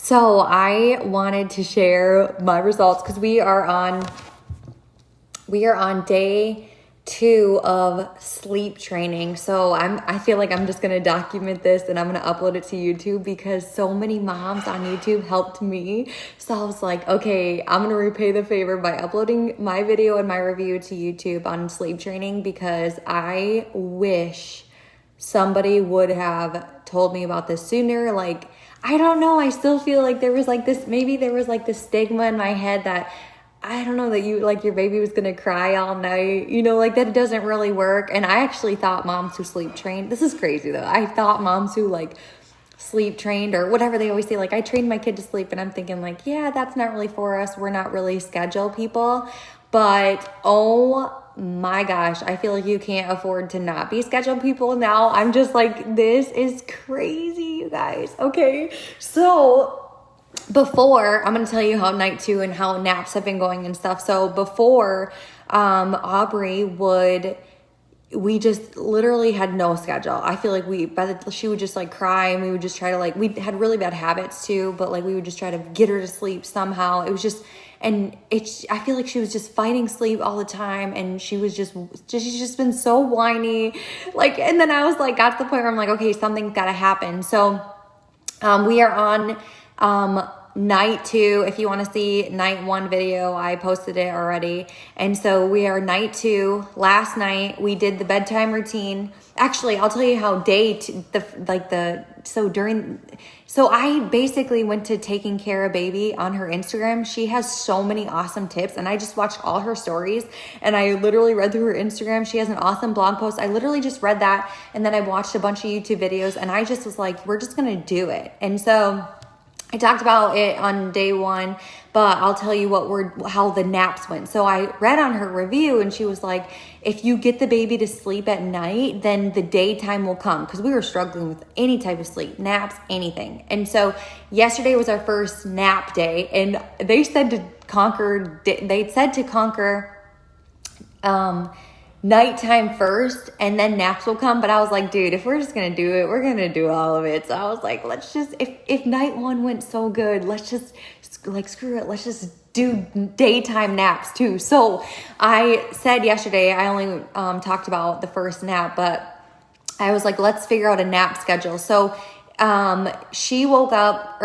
So I wanted to share my results because we are on day 2 of sleep training. So I feel like I'm just gonna document this and I'm gonna upload it to YouTube because so many moms on YouTube helped me. So I was like, okay, I'm gonna repay the favor by uploading my video and my review to YouTube on sleep training because I wish somebody would have told me about this sooner. Like, I don't know, I still feel like there was like this stigma in my head that I don't know, that you like your baby was gonna cry all night, like that doesn't really work. And I actually thought moms who sleep trained, this is crazy though, I thought moms who like sleep trained or whatever they always say, like I trained my kid to sleep, and I'm thinking like, yeah, that's not really for us, we're not really schedule people. But oh my gosh, I feel like you can't afford to not be scheduled people now. I'm just like, this is crazy, you guys. Okay, so before, I'm going to tell you how night 2 and how naps have been going and stuff. So before, Aubrey we just literally had no schedule. I feel like she would just like cry, and we would just try to like, we had really bad habits too, but like we would just try to get her to sleep somehow. It was just, I feel like she was just fighting sleep all the time, and she's just been so whiny. Like, and then I was like, got to the point where I'm like, okay, something's got to happen. So, we are on, night 2. If you want to see night 1 video, I posted it already. And so we are night 2. Last night we did the bedtime routine. Actually, I'll tell you how so I basically went to Taking Care of Baby on her Instagram. She has so many awesome tips, and I just watched all her stories, and I literally read through her Instagram. She has an awesome blog post. I literally just read that, and then I watched a bunch of YouTube videos, and I just was like, we're just going to do it. And so I talked about it on day 1, but I'll tell you how the naps went. So I read on her review, and she was like, if you get the baby to sleep at night, then the daytime will come, because we were struggling with any type of sleep, naps, anything. And so yesterday was our first nap day, and they said to conquer nighttime first, and then naps will come. But I was like, dude, if we're just gonna do it, we're gonna do all of it. So I was like, let's just, if night 1 went so good, let's just like, screw it, let's just do daytime naps too. So I said yesterday, I only talked about the first nap, but I was like, let's figure out a nap schedule. So she woke up,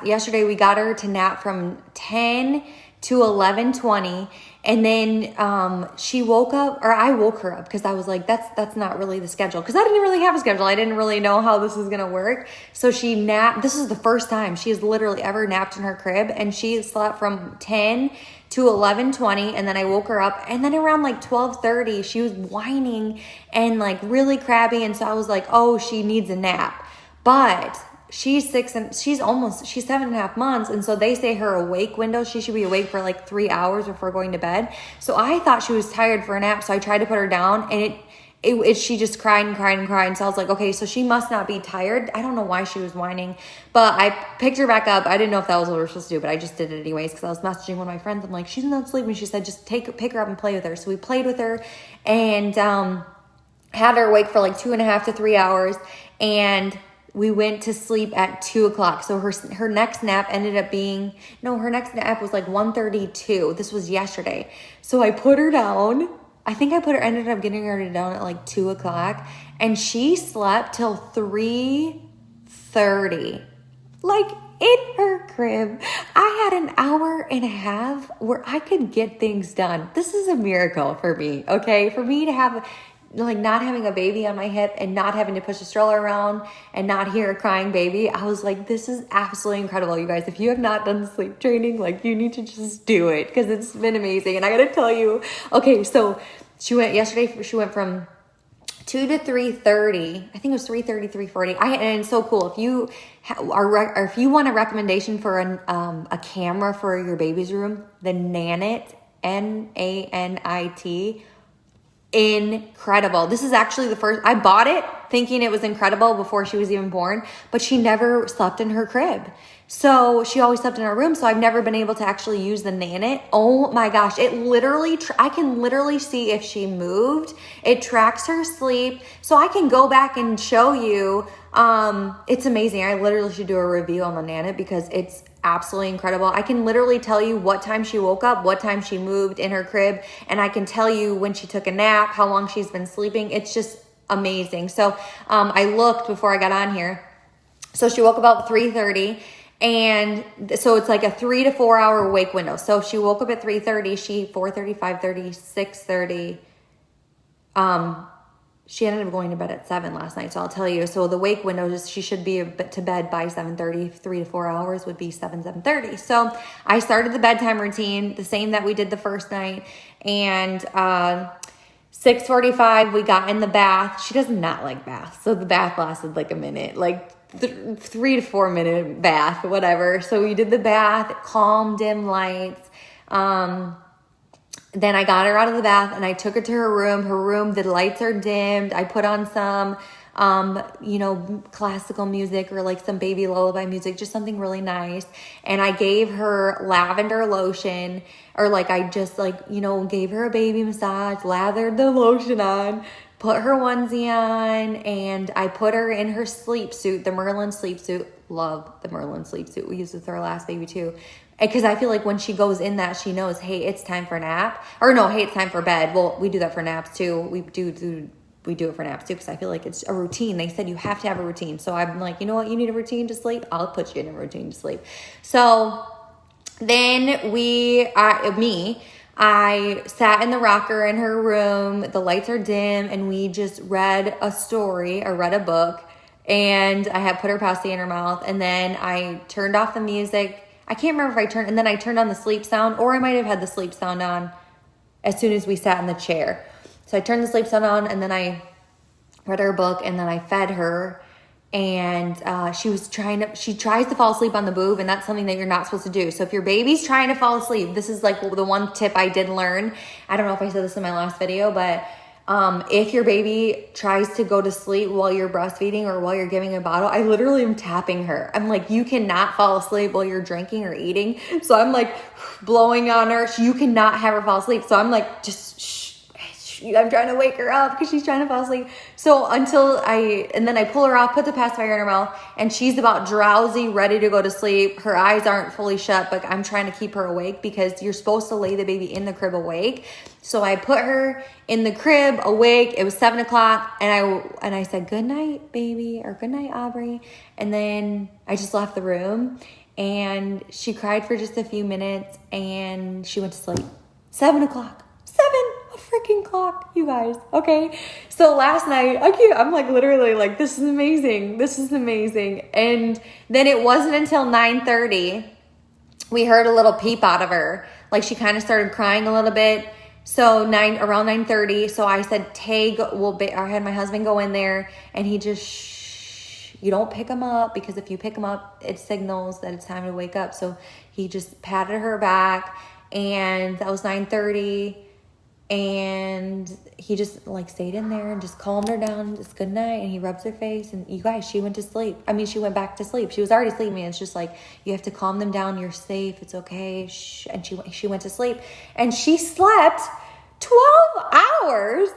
yesterday we got her to nap from 10 to 11:20. And then she woke up, or I woke her up, because I was like, that's not really the schedule, because I didn't really have a schedule. I didn't really know how this was going to work. So she napped. This is the first time she has literally ever napped in her crib, and she slept from 10 to 11:20, and then I woke her up, and then around like 12:30 she was whining and like really crabby, and so I was like, oh, she needs a nap. But she's 7.5 months. And so they say her awake window, she should be awake for like 3 hours before going to bed. So I thought she was tired for a nap. So I tried to put her down, and she just cried and cried and cried. So I was like, okay, so she must not be tired. I don't know why she was whining, but I picked her back up. I didn't know if that was what we were supposed to do, but I just did it anyways, because I was messaging one of my friends. I'm like, she's not sleeping. She said, just pick her up and play with her. So we played with her, and had her awake for like 2.5 to 3 hours. And we went to sleep at 2 o'clock. So her next nap ended up being, her next nap was like 1:32. This was yesterday. So I put her down. I think ended up getting her down at like 2 o'clock, and she slept till 3:30. Like, in her crib. I had an hour and a half where I could get things done. This is a miracle for me, okay? For me to have, like, not having a baby on my hip and not having to push a stroller around and not hear a crying baby, I was like, this is absolutely incredible, you guys. If you have not done sleep training, like, you need to just do it, because it's been amazing. And I gotta tell you, okay, so she went from 2 to 3:30. I think it was 3:30, 3:40. And it's so cool. If you if you want a recommendation for a camera for your baby's room, the Nanit, Nanit, incredible. This is actually the first. I bought it thinking it was incredible before she was even born, but she never slept in her crib. So she always slept in her room. So I've never been able to actually use the Nanit. Oh my gosh. It literally, I can literally see if she moved. It tracks her sleep. So I can go back and show you It's amazing. I literally should do a review on the Nanit because it's absolutely incredible. I can literally tell you what time she woke up, what time she moved in her crib, and I can tell you when she took a nap, how long she's been sleeping. It's just amazing. So I looked before I got on here. So she woke up about 3:30, and so it's like a 3 to 4 hour wake window. So if she woke up at 3:30, she 4:30, 5:30, 6:30. She ended up going to bed at 7 last night, so I'll tell you. So the wake window is she should be to bed by 7:30. 3 to 4 hours would be 7:30. So I started the bedtime routine, the same that we did the first night, and 6:45 we got in the bath. She does not like baths, so the bath lasted like a minute, like 3 to 4 minute bath, whatever. So we did the bath, calm, dim lights. Then I got her out of the bath and I took her to her room. Her room, the lights are dimmed. I put on some, classical music or like some baby lullaby music, just something really nice. And I gave her lavender lotion, or like I just gave her a baby massage, lathered the lotion on, put her onesie on, and I put her in her sleep suit, the Merlin sleep suit. Love the Merlin sleep suit. We used it with our last baby too. Because I feel like when she goes in that, she knows, hey, it's time for a nap. Or no, hey, it's time for bed. Well, we do that for naps too. We do it for naps too, because I feel like it's a routine. They said you have to have a routine. So I'm like, you know what? You need a routine to sleep? I'll put you in a routine to sleep. So then I sat in the rocker in her room. The lights are dim, and we just read a story. I read a book, and I had put her pasty in her mouth, and then I turned off the music. I can't remember if I turned on the sleep sound, or I might have had the sleep sound on as soon as we sat in the chair. So I turned the sleep sound on, and then I read her book, and then I fed her, and she tries to fall asleep on the boob, and that's something that you're not supposed to do. So if your baby's trying to fall asleep, this is like the one tip I did learn. I don't know if I said this in my last video, but if your baby tries to go to sleep while you're breastfeeding or while you're giving a bottle, I literally am tapping her. I'm like, you cannot fall asleep while you're drinking or eating. So I'm like blowing on her. You cannot have her fall asleep. So I'm like, just shh. I'm trying to wake her up because she's trying to fall asleep. So and then I pull her off, put the pacifier in her mouth, and she's about drowsy, ready to go to sleep. Her eyes aren't fully shut, but I'm trying to keep her awake because you're supposed to lay the baby in the crib awake. So I put her in the crib awake. It was 7 o'clock, and I said, good night, baby, or good night, Aubrey. And then I just left the room, and she cried for just a few minutes, and she went to sleep. 7 o'clock. 7 freaking clock, you guys. Okay. So last night, I'm like literally like, this is amazing. This is amazing. And then it wasn't until 9:30 we heard a little peep out of her. Like she kind of started crying a little bit. So around 9:30. So I said, I had my husband go in there, and he just, shh, you don't pick him up, because if you pick him up, it signals that it's time to wake up. So he just patted her back, and that was 9:30. And he just like stayed in there and just calmed her down, just good night. And he rubs her face, and you guys, she went to sleep. I mean, she went back to sleep. She was already sleeping. It's just like, you have to calm them down. You're safe. It's okay. Shh. And she went to sleep, and she slept 12 hours.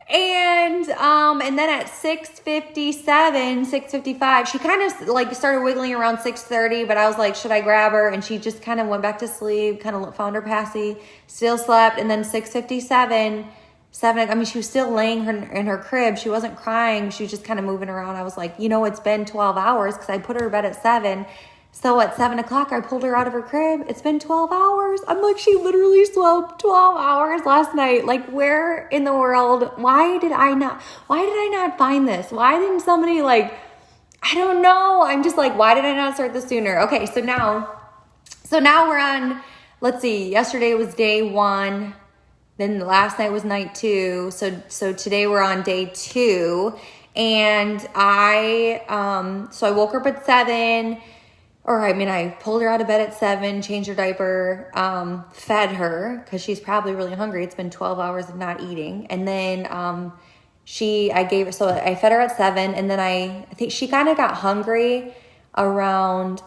And then at 6:55, she kind of like started wiggling around 6:30, but I was like, should I grab her? And she just kind of went back to sleep, kind of found her passy, still slept. And then 6:57, she was still laying in her crib. She wasn't crying. She was just kind of moving around. I was like, it's been 12 hours because I put her to bed at 7. So at 7 o'clock, I pulled her out of her crib. It's been 12 hours. I'm like, she literally slept 12 hours last night. Like, where in the world? Why did I not find this? Why didn't somebody I don't know. I'm just like, why did I not start this sooner? Okay, so now we're on, let's see, yesterday was day 1. Then last night was night 2. So today we're on day 2. And I woke her up at 7. I pulled her out of bed at 7, changed her diaper, fed her because she's probably really hungry. It's been 12 hours of not eating. And then I fed her at 7, and then I think she kind of got hungry around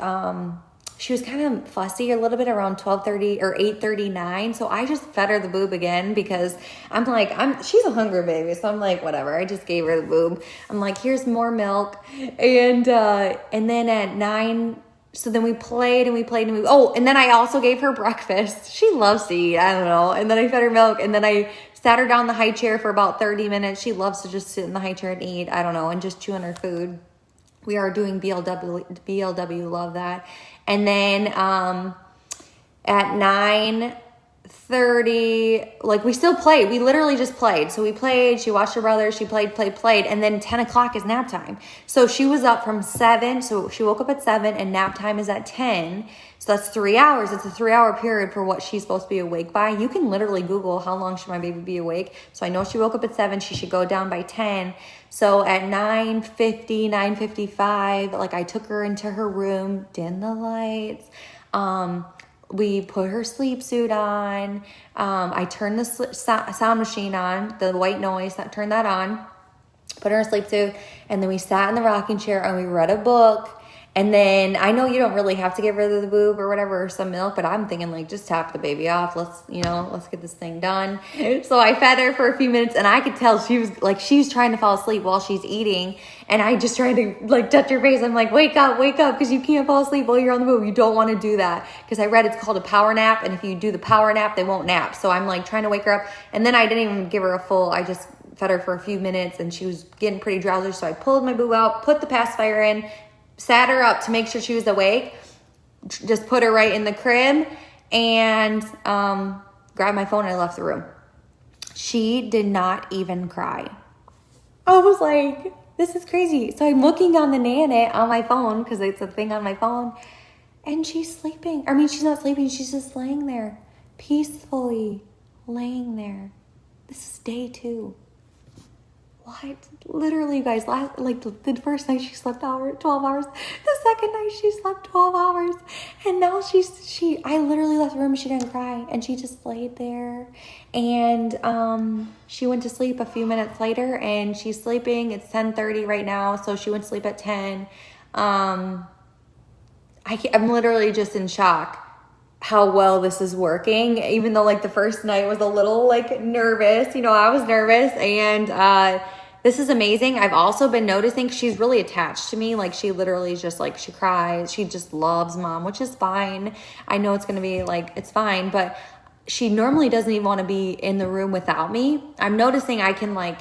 she was kind of fussy a little bit around 12:30 or 8:39. So I just fed her the boob again because I'm like, she's a hungry baby. So I'm like, whatever. I just gave her the boob. I'm like, here's more milk. And then at 9, so then we played and then I also gave her breakfast. She loves to eat. I don't know. And then I fed her milk, and then I sat her down in the high chair for about 30 minutes. She loves to just sit in the high chair and eat. I don't know. And just chew on her food. We are doing BLW, love that. And then at 9:30, like we still played. We literally just played. So we played, she watched her brother, she played. And then 10 o'clock is nap time. So she was up from 7. So she woke up at 7 and nap time is at 10. So that's 3 hours. It's a 3-hour period for what she's supposed to be awake by. You can literally Google how long should my baby be awake. So I know she woke up at 7. She should go down by 10. So at 9:50, 9:55, like I took her into her room, dimmed the lights. We put her sleep suit on. I turned the sound machine on, the white noise, turned that on, put her in a sleep suit. And then we sat in the rocking chair and we read a book. And then I know you don't really have to give her the boob or whatever, or some milk, but I'm thinking like, just tap the baby off. Let's get this thing done. So I fed her for a few minutes and I could tell she was trying to fall asleep while she's eating. And I just tried to like touch her face. I'm like, wake up, because you can't fall asleep while you're on the boob. You don't want to do that. Because I read it's called a power nap. And if you do the power nap, they won't nap. So I'm like trying to wake her up. And then I didn't even give her I just fed her for a few minutes and she was getting pretty drowsy. So I pulled my boob out, put the pacifier in, sat her up to make sure she was awake, just put her right in the crib, and grabbed my phone and I left the room. She did not even cry. I was like, this is crazy. So I'm looking on the Nanit on my phone because it's a thing on my phone, and she's sleeping. I mean, she's not sleeping. She's just laying there, peacefully laying there. This is day 2. What? Literally, you guys, the first night she slept 12 hours. The second night she slept 12 hours. And now I literally left the room and she didn't cry. And she just laid there. And she went to sleep a few minutes later and she's sleeping. It's 10:30 right now. So she went to sleep at 10. I'm literally just in shock how well this is working. Even though like the first night was a little like nervous, I was nervous, and this is amazing. I've also been noticing she's really attached to me. Like she literally just like, she cries. She just loves mom, which is fine. I know it's going to be like, it's fine, but she normally doesn't even want to be in the room without me. I'm noticing I can like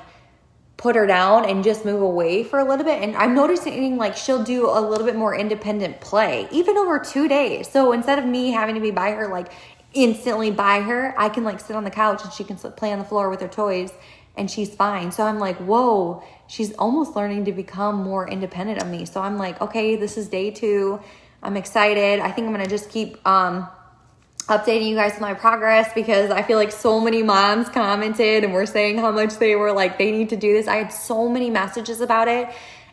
put her down and just move away for a little bit. And I'm noticing like she'll do a little bit more independent play, even over 2 days. So instead of me having to be by her, like instantly by her, I can like sit on the couch and she can play on the floor with her toys and she's fine. So I'm like, whoa, she's almost learning to become more independent of me. So I'm like, okay, this is day 2. I'm excited. I think I'm going to just keep, updating you guys with my progress because I feel like so many moms commented and were saying how much they were like, they need to do this. I had so many messages about it.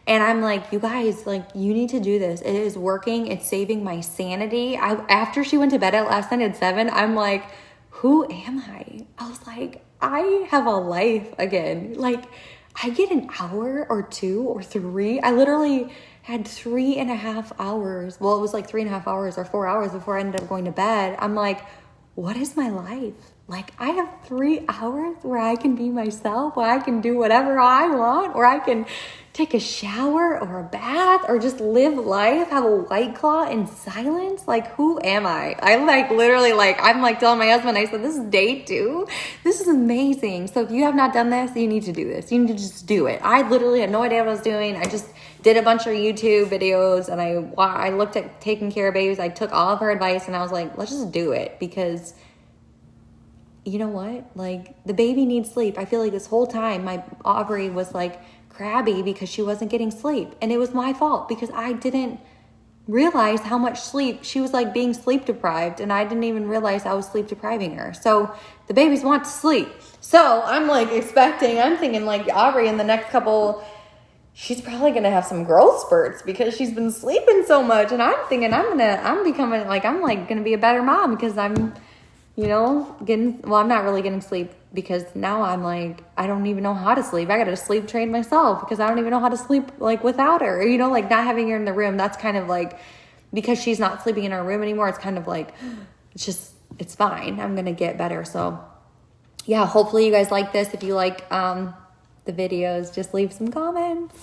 And I'm like, you guys, like, you need to do this. It is working. It's saving my sanity. After she went to bed last night at 7, I'm like, who am I? I was like, I have a life again. Like, I get an hour or 2 or 3. I literally had 3.5 hours. Well, it was like 3.5 hours or 4 hours before I ended up going to bed. I'm like, what is my life? Like, I have 3 hours where I can be myself, where I can do whatever I want, where I can take a shower or a bath or just live life, have a White Claw in silence. Like, who am I? I'm like literally like, I'm like telling my husband, I said, this is day 2. This is amazing. So if you have not done this, you need to do this. You need to just do it. I literally had no idea what I was doing. I just did a bunch of YouTube videos and I looked at taking care of babies. I took all of her advice and I was like, let's just do it because you know what? Like, the baby needs sleep. I feel like this whole time my Aubrey was like crabby because she wasn't getting sleep. And it was my fault because I didn't realize how much sleep. She was like being sleep deprived and I didn't even realize I was sleep depriving her. So the babies want to sleep. So I'm like I'm thinking like Aubrey in the next couple, she's probably going to have some growth spurts because she's been sleeping so much. And I'm thinking I'm going to be a better mom because I'm, I'm not really getting sleep because now I'm like, I don't even know how to sleep. I got to sleep train myself because I don't even know how to sleep like without her, like not having her in the room. That's kind of like because she's not sleeping in our room anymore, it's kind of like, it's fine. I'm going to get better. So yeah, hopefully you guys like this. If you like the videos, just leave some comments.